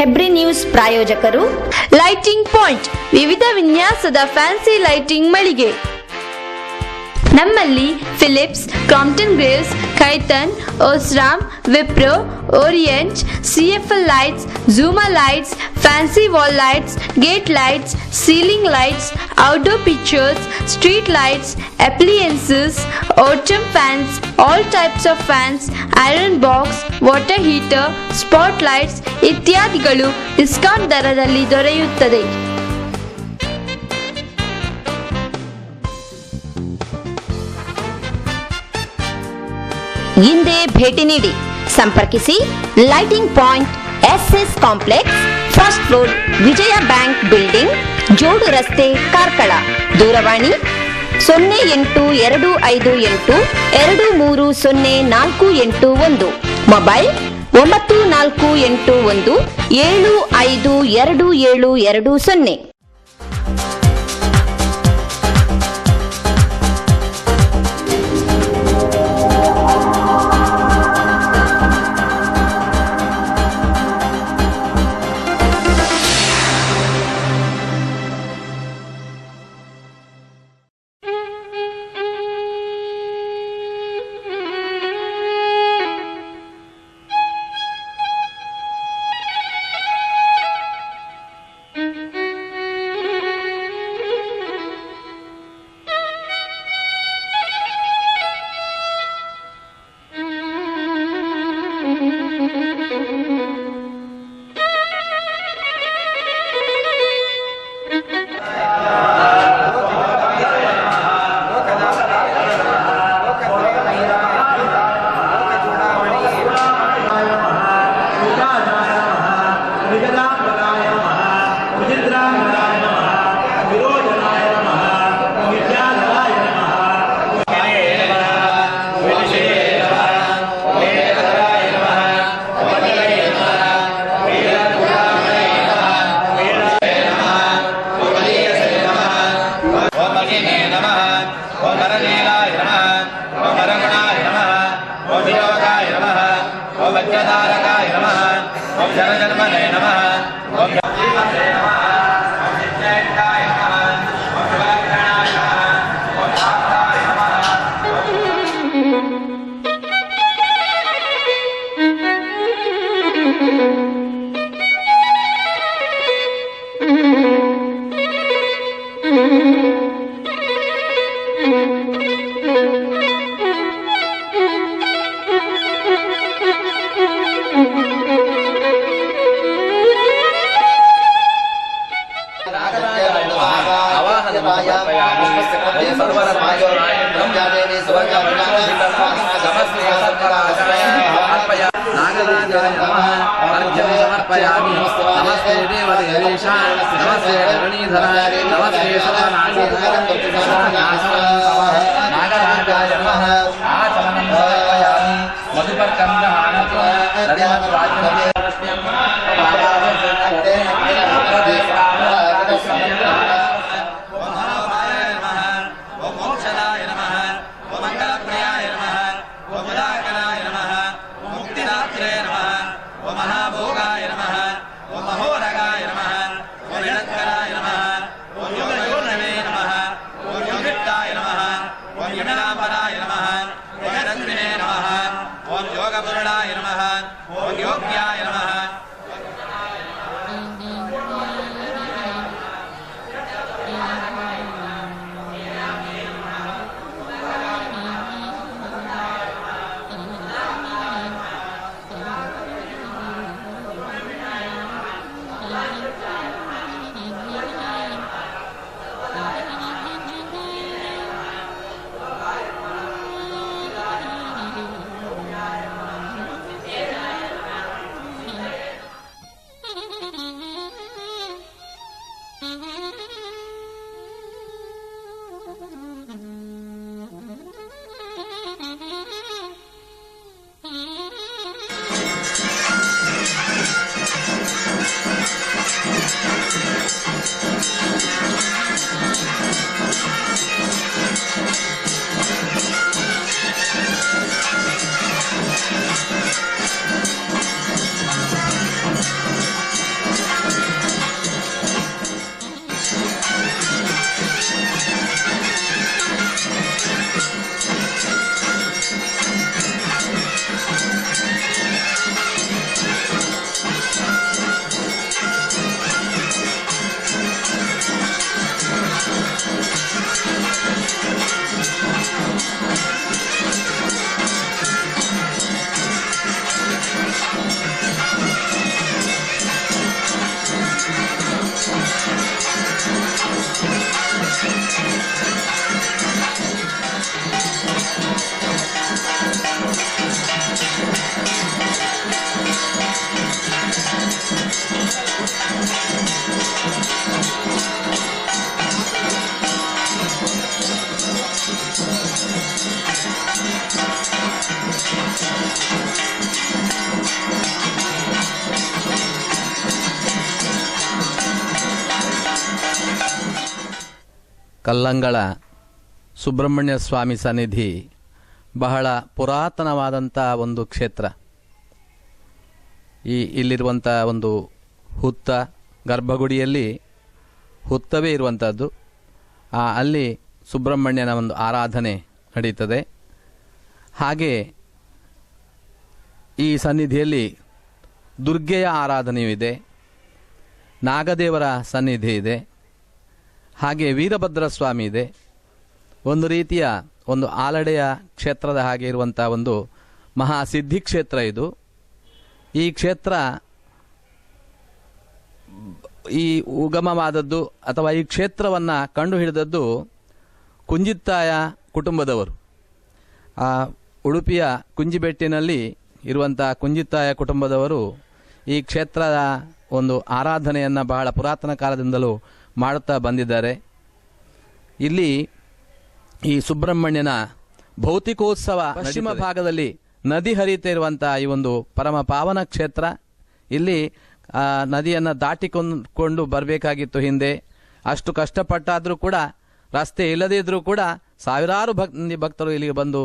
Hebri news ಪ್ರಾಯೋಜಕರು lighting point, ವಿವಿಧ ವಿನ್ಯಾಸದ ಫ್ಯಾನ್ಸಿ ಲೈಟಿಂಗ್ ಮಳಿಗೆ. ನಮ್ಮಲ್ಲಿ Philips, Crompton Greaves, Khaitan, Osram, Wipro, Orient, CFL lights, ಝೂಮಾ lights, fancy wall lights, gate lights, ceiling lights, outdoor pictures, street lights, appliances, autumn fans, all types of fans, iron box, water heater, spotlights ಇತ್ಯಾದಿಗಳು discount ದರದಲ್ಲಿ ದೊರೆಯುತ್ತದೆ. ಹಿಂದೆ ಭೇಟಿ ನೀಡಿ, ಸಂಪರ್ಕಿಸಿ. Lighting point, SS complex, first floor, Vijaya bank building, Jodu Raste, Karkala. ದೂರವಾಣಿ 0828230481, mobile 9481752720. नमस्ते देवदेवेश, नमस्ते धरणीधर, नमस्ते नागराजाय नमः. आचमनं समर्पयामि. मधुपर्कं गृहाणतु योगपुरुषाय नमः. ओम योग्याय नमः. ಕಲ್ಲಂಗಳ ಸುಬ್ರಹ್ಮಣ್ಯ ಸ್ವಾಮಿ ಸನ್ನಿಧಿ ಬಹಳ ಪುರಾತನವಾದಂಥ ಒಂದು ಕ್ಷೇತ್ರ. ಇಲ್ಲಿರುವಂಥ ಒಂದು ಹುತ್ತ, ಗರ್ಭಗುಡಿಯಲ್ಲಿ ಹುತ್ತವೇ ಇರುವಂಥದ್ದು. ಅಲ್ಲಿ ಸುಬ್ರಹ್ಮಣ್ಯನ ಒಂದು ಆರಾಧನೆ ನಡೀತದೆ. ಹಾಗೆ ಈ ಸನ್ನಿಧಿಯಲ್ಲಿ ದುರ್ಗೆಯ ಆರಾಧನೆಯೂ ಇದೆ, ನಾಗದೇವರ ಸನ್ನಿಧಿ ಇದೆ, ಹಾಗೆ ವೀರಭದ್ರ ಸ್ವಾಮಿ ಇದೆ. ಒಂದು ರೀತಿಯ ಒಂದು ಆಲಡೆಯ ಕ್ಷೇತ್ರದ ಹಾಗೆ ಇರುವಂಥ ಒಂದು ಮಹಾಸಿದ್ಧಿ ಕ್ಷೇತ್ರ ಇದು. ಈ ಕ್ಷೇತ್ರ ಈ ಉಗಮವಾದದ್ದು ಅಥವಾ ಈ ಕ್ಷೇತ್ರವನ್ನು ಕಂಡುಹಿಡಿದದ್ದು ಕುಂಜಿತ್ತಾಯ ಕುಟುಂಬದವರು. ಉಡುಪಿಯ ಕುಂಜಿಬೆಟ್ಟಿನಲ್ಲಿ ಇರುವಂಥ ಕುಂಜಿತ್ತಾಯ ಕುಟುಂಬದವರು ಈ ಕ್ಷೇತ್ರದ ಒಂದು ಆರಾಧನೆಯನ್ನು ಬಹಳ ಪುರಾತನ ಕಾಲದಿಂದಲೂ ಮಾಡುತ್ತಾ ಬಂದಿದ್ದಾರೆ. ಇಲ್ಲಿ ಈ ಸುಬ್ರಹ್ಮಣ್ಯನ ಭೌತಿಕೋತ್ಸವ ಪಶ್ಚಿಮ ಭಾಗದಲ್ಲಿ ನದಿ ಹರಿಯುತ್ತಾ ಇರುವಂತಹ ಈ ಒಂದು ಪರಮ ಪಾವನ ಕ್ಷೇತ್ರ. ಇಲ್ಲಿ ನದಿಯನ್ನು ದಾಟಿಕೊಂಡು ಬರಬೇಕಾಗಿತ್ತು ಹಿಂದೆ. ಅಷ್ಟು ಕಷ್ಟಪಟ್ಟಾದರೂ ಕೂಡ, ರಸ್ತೆ ಇಲ್ಲದೇ ಇದ್ರೂ ಕೂಡ ಸಾವಿರಾರು ಭಕ್ತರು ಇಲ್ಲಿಗೆ ಬಂದು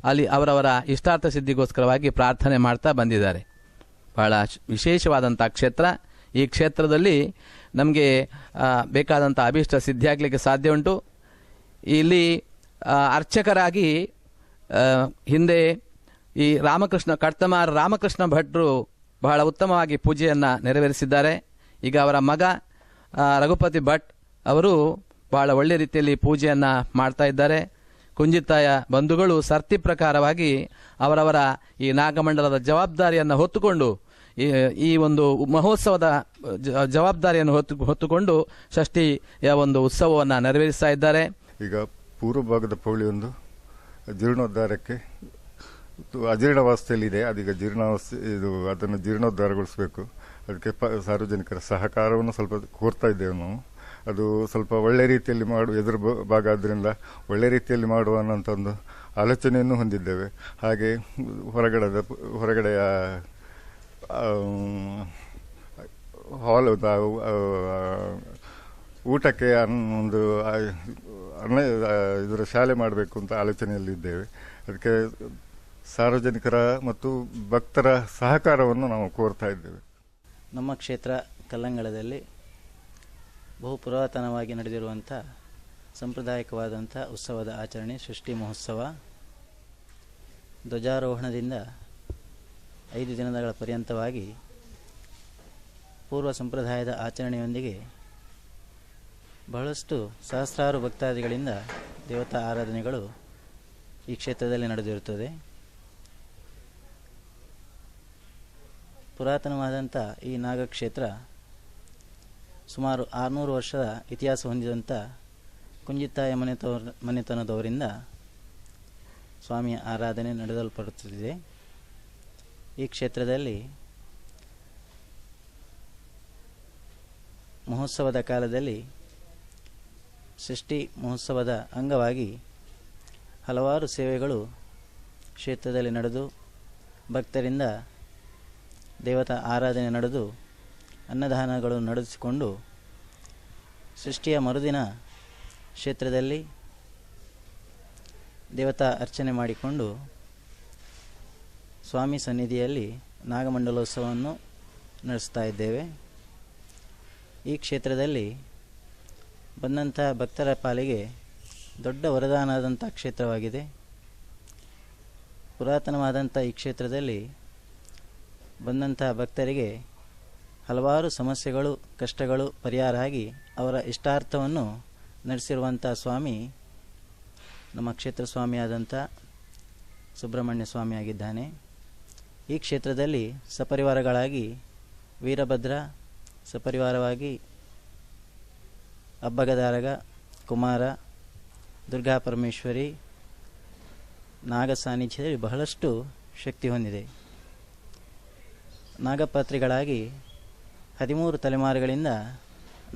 ಅಲ್ಲಿ ಅವರವರ ಇಷ್ಟಾರ್ಥ ಸಿದ್ಧಿಗೋಸ್ಕರವಾಗಿ ಪ್ರಾರ್ಥನೆ ಮಾಡ್ತಾ ಬಂದಿದ್ದಾರೆ. ಬಹಳ ವಿಶೇಷವಾದಂಥ ಕ್ಷೇತ್ರ. ಈ ಕ್ಷೇತ್ರದಲ್ಲಿ ನಮಗೆ ಬೇಕಾದಂಥ ಅಭೀಷ್ಟ ಸಿದ್ಧಿಯಾಗಲಿಕ್ಕೆ ಸಾಧ್ಯ ಉಂಟು. ಇಲ್ಲಿ ಅರ್ಚಕರಾಗಿ ಹಿಂದೆ ಈ ಕಡ್ತಮಾರ್ ರಾಮಕೃಷ್ಣ ಭಟ್ರು ಬಹಳ ಉತ್ತಮವಾಗಿ ಪೂಜೆಯನ್ನು ನೆರವೇರಿಸಿದ್ದಾರೆ. ಈಗ ಅವರ ಮಗ ರಘುಪತಿ ಭಟ್ ಅವರು ಬಹಳ ಒಳ್ಳೆ ರೀತಿಯಲ್ಲಿ ಪೂಜೆಯನ್ನು ಮಾಡ್ತಾ ಇದ್ದಾರೆ. ಕುಂಜಿತ್ತಾಯ ಬಂಧುಗಳು ಸರ್ತಿ ಪ್ರಕಾರವಾಗಿ ಅವರವರ ಈ ನಾಗಮಂಡಲದ ಜವಾಬ್ದಾರಿಯನ್ನು ಹೊತ್ತುಕೊಂಡು ಈ ಒಂದು ಮಹೋತ್ಸವದ ಜವಾಬ್ದಾರಿಯನ್ನು ಹೊತ್ತುಕೊಂಡು ಷಷ್ಠಿಯ ಒಂದು ಉತ್ಸವವನ್ನು ನೆರವೇರಿಸ್ತಾ ಇದ್ದಾರೆ. ಈಗ ಪೂರ್ವ ಭಾಗದ ಪೌಳಿಯೊಂದು ಜೀರ್ಣೋದ್ಧಾರಕ್ಕೆ ಅಜೀರ್ಣಾವಸ್ಥೆಯಲ್ಲಿದೆ. ಅದೀಗ ಅದನ್ನು ಜೀರ್ಣೋದ್ಧಾರಗೊಳಿಸಬೇಕು. ಅದಕ್ಕೆ ಸಾರ್ವಜನಿಕರ ಸಹಕಾರವನ್ನು ಸ್ವಲ್ಪ ಕೋರ್ತಾ ಇದ್ದೇವೆ ನಾವು. ಅದು ಸ್ವಲ್ಪ ಒಳ್ಳೆ ರೀತಿಯಲ್ಲಿ ಎದುರು ಭಾಗ ಆದ್ದರಿಂದ ಒಳ್ಳೆ ರೀತಿಯಲ್ಲಿ ಮಾಡುವ ಅನ್ನೋಂಥ ಒಂದು ಆಲೋಚನೆಯನ್ನು ಹೊಂದಿದ್ದೇವೆ. ಹಾಗೆ ಹೊರಗಡೆಯ ಹಾಲ್ ಊಟಕ್ಕೆ ಒಂದು ಇದರ ಶಾಲೆ ಮಾಡಬೇಕು ಅಂತ ಆಲೋಚನೆಯಲ್ಲಿದ್ದೇವೆ. ಅದಕ್ಕೆ ಸಾರ್ವಜನಿಕರ ಮತ್ತು ಭಕ್ತರ ಸಹಕಾರವನ್ನು ನಾವು ಕೋರ್ತಾ ಇದ್ದೇವೆ. ನಮ್ಮ ಕ್ಷೇತ್ರ ಕಲ್ಲಂಗಳದಲ್ಲಿ ಬಹು ಪುರಾತನವಾಗಿ ನಡೆದಿರುವಂಥ ಸಾಂಪ್ರದಾಯಿಕವಾದಂಥ ಉತ್ಸವದ ಆಚರಣೆ ಸೃಷ್ಟಿ ಮಹೋತ್ಸವ. ಧ್ವಜಾರೋಹಣದಿಂದ 5 ದಿನಗಳ ಪರ್ಯಂತವಾಗಿ ಪೂರ್ವ ಸಂಪ್ರದಾಯದ ಆಚರಣೆಯೊಂದಿಗೆ ಬಹಳಷ್ಟು ಸಹಸ್ರಾರು ಭಕ್ತಾದಿಗಳಿಂದ ದೇವತಾ ಆರಾಧನೆಗಳು ಈ ಕ್ಷೇತ್ರದಲ್ಲಿ ನಡೆದಿರುತ್ತದೆ. ಪುರಾತನವಾದಂಥ ಈ ನಾಗಕ್ಷೇತ್ರ ಸುಮಾರು 600 ವರ್ಷದ ಇತಿಹಾಸ ಹೊಂದಿದಂಥ ಕುಂಜಿತ್ತಾಯ ಮನೆತನದವರಿಂದ ಸ್ವಾಮಿಯ ಆರಾಧನೆ ನಡೆಸಲ್ಪಡುತ್ತಿದೆ. ಈ ಕ್ಷೇತ್ರದಲ್ಲಿ ಮಹೋತ್ಸವದ ಕಾಲದಲ್ಲಿ ಷಷ್ಠಿ ಮಹೋತ್ಸವದ ಅಂಗವಾಗಿ ಹಲವಾರು ಸೇವೆಗಳು ಕ್ಷೇತ್ರದಲ್ಲಿ ನಡೆದು ಭಕ್ತರಿಂದ ದೇವತಾ ಆರಾಧನೆ ನಡೆದು ಅನ್ನದಾನಗಳು ನಡೆಸಿಕೊಂಡು ಸೃಷ್ಟಿಯ ಮರುದಿನ ಕ್ಷೇತ್ರದಲ್ಲಿ ದೇವತಾ ಅರ್ಚನೆ ಮಾಡಿಕೊಂಡು ಸ್ವಾಮಿ ಸನ್ನಿಧಿಯಲ್ಲಿ ನಾಗಮಂಡಲೋತ್ಸವವನ್ನು ನಡೆಸ್ತಾ ಇದ್ದೇವೆ. ಈ ಕ್ಷೇತ್ರದಲ್ಲಿ ಬಂದಂಥ ಭಕ್ತರ ಪಾಲಿಗೆ ದೊಡ್ಡ ವರದಾನವಾದಂಥ ಕ್ಷೇತ್ರವಾಗಿದೆ. ಪುರಾತನವಾದಂಥ ಈ ಕ್ಷೇತ್ರದಲ್ಲಿ ಬಂದಂಥ ಭಕ್ತರಿಗೆ ಹಲವಾರು ಸಮಸ್ಯೆಗಳು, ಕಷ್ಟಗಳು ಪರಿಹಾರ ಆಗಿ ಅವರ ಇಷ್ಟಾರ್ಥವನ್ನು ನಡೆಸಿರುವಂಥ ಸ್ವಾಮಿ ನಮ್ಮ ಕ್ಷೇತ್ರ ಸ್ವಾಮಿಯಾದಂಥ ಸುಬ್ರಹ್ಮಣ್ಯ ಸ್ವಾಮಿಯಾಗಿದ್ದಾನೆ. ಈ ಕ್ಷೇತ್ರದಲ್ಲಿ ಸಪರಿವಾರಗಳಾಗಿ ವೀರಭದ್ರ, ಸಪರಿವಾರವಾಗಿ ಅಬ್ಬಗದಾರಗ, ಕುಮಾರ, ದುರ್ಗಾ ಪರಮೇಶ್ವರಿ, ನಾಗ ಸಾನ್ನಿಧ್ಯದಲ್ಲಿ ಬಹಳಷ್ಟು ಶಕ್ತಿ ಹೊಂದಿದೆ. ನಾಗಪಾತ್ರಿಗಳಾಗಿ 13 ತಲೆಮಾರುಗಳಿಂದ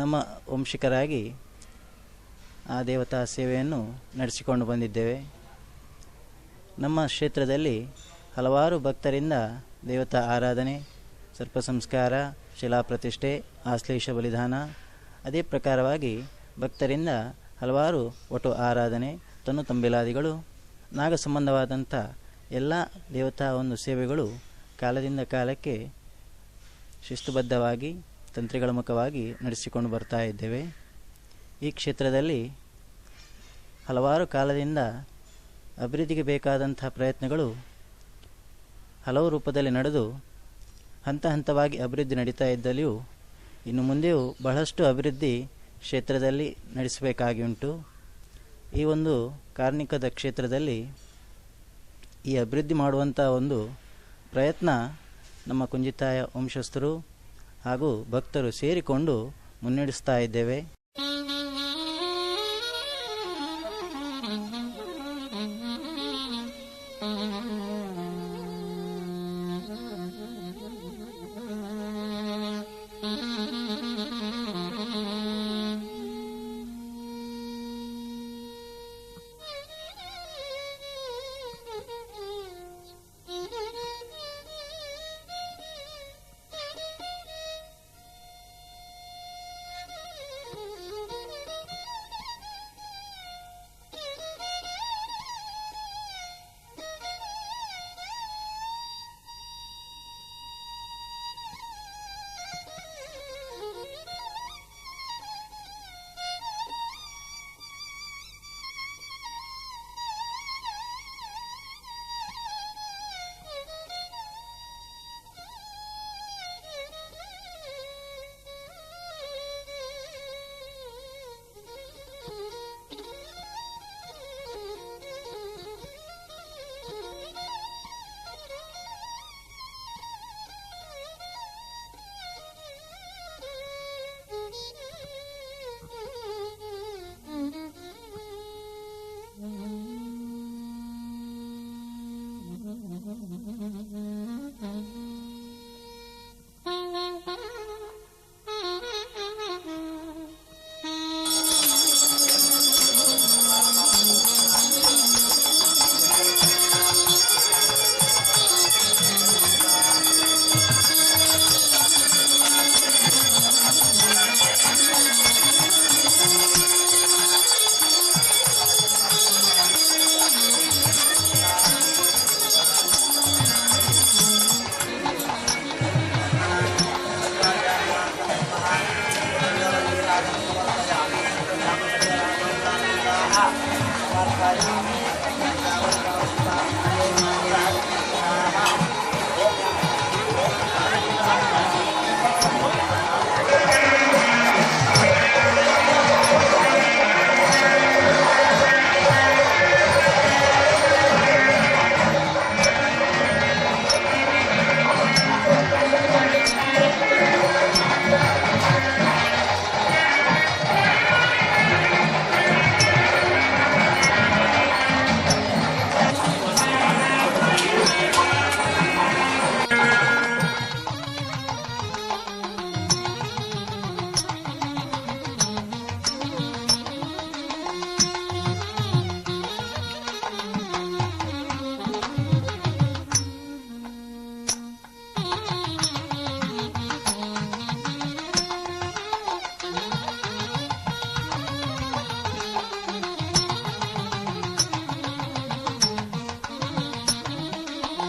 ನಮ್ಮ ವಂಶಿಕರಾಗಿ ಆ ದೇವತಾ ಸೇವೆಯನ್ನು ನಡೆಸಿಕೊಂಡು ಬಂದಿದ್ದೇವೆ. ನಮ್ಮ ಕ್ಷೇತ್ರದಲ್ಲಿ ಹಲವಾರು ಭಕ್ತರಿಂದ ದೇವತಾ ಆರಾಧನೆ, ಸರ್ಪ ಸಂಸ್ಕಾರ, ಶಿಲಾ ಪ್ರತಿಷ್ಠೆ, ಆಶ್ಲೇಷ ಬಲಿದಾನ, ಅದೇ ಪ್ರಕಾರವಾಗಿ ಭಕ್ತರಿಂದ ಹಲವಾರು ಒಟ್ಟು ಆರಾಧನೆ, ತನು ತಂಬಿಲಾದಿಗಳು, ನಾಗ ಸಂಬಂಧವಾದಂಥ ಎಲ್ಲ ದೇವತಾ ಒಂದು ಸೇವೆಗಳು ಕಾಲದಿಂದ ಕಾಲಕ್ಕೆ ಶಿಸ್ತುಬದ್ಧವಾಗಿ ತಂತ್ರಿಗಳ ಮುಖವಾಗಿ ನಡೆಸಿಕೊಂಡು ಬರ್ತಾ ಇದ್ದೇವೆ. ಈ ಕ್ಷೇತ್ರದಲ್ಲಿ ಹಲವಾರು ಕಾಲದಿಂದ ಅಭಿವೃದ್ಧಿಗೆ ಬೇಕಾದಂಥ ಪ್ರಯತ್ನಗಳು ಹಲವು ರೂಪದಲ್ಲಿ ನಡೆದು ಹಂತ ಹಂತವಾಗಿ ಅಭಿವೃದ್ಧಿ ನಡೀತಾ ಇದ್ದಲ್ಲಿಯೂ ಇನ್ನು ಮುಂದೆಯೂ ಬಹಳಷ್ಟು ಅಭಿವೃದ್ಧಿ ಕ್ಷೇತ್ರದಲ್ಲಿ ನಡೆಸಬೇಕಾಗಿ ಉಂಟು. ಈ ಒಂದು ಕಾರ್ಣಿಕದ ಕ್ಷೇತ್ರದಲ್ಲಿ ಈ ಅಭಿವೃದ್ಧಿ ಮಾಡುವಂಥ ಒಂದು ಪ್ರಯತ್ನ ನಮ್ಮ ಕುಂಜಿತಾಯ ವಂಶಸ್ಥರು ಹಾಗೂ ಭಕ್ತರು ಸೇರಿಕೊಂಡು ಮುನ್ನಡೆಸ್ತಾ ಇದ್ದೇವೆ.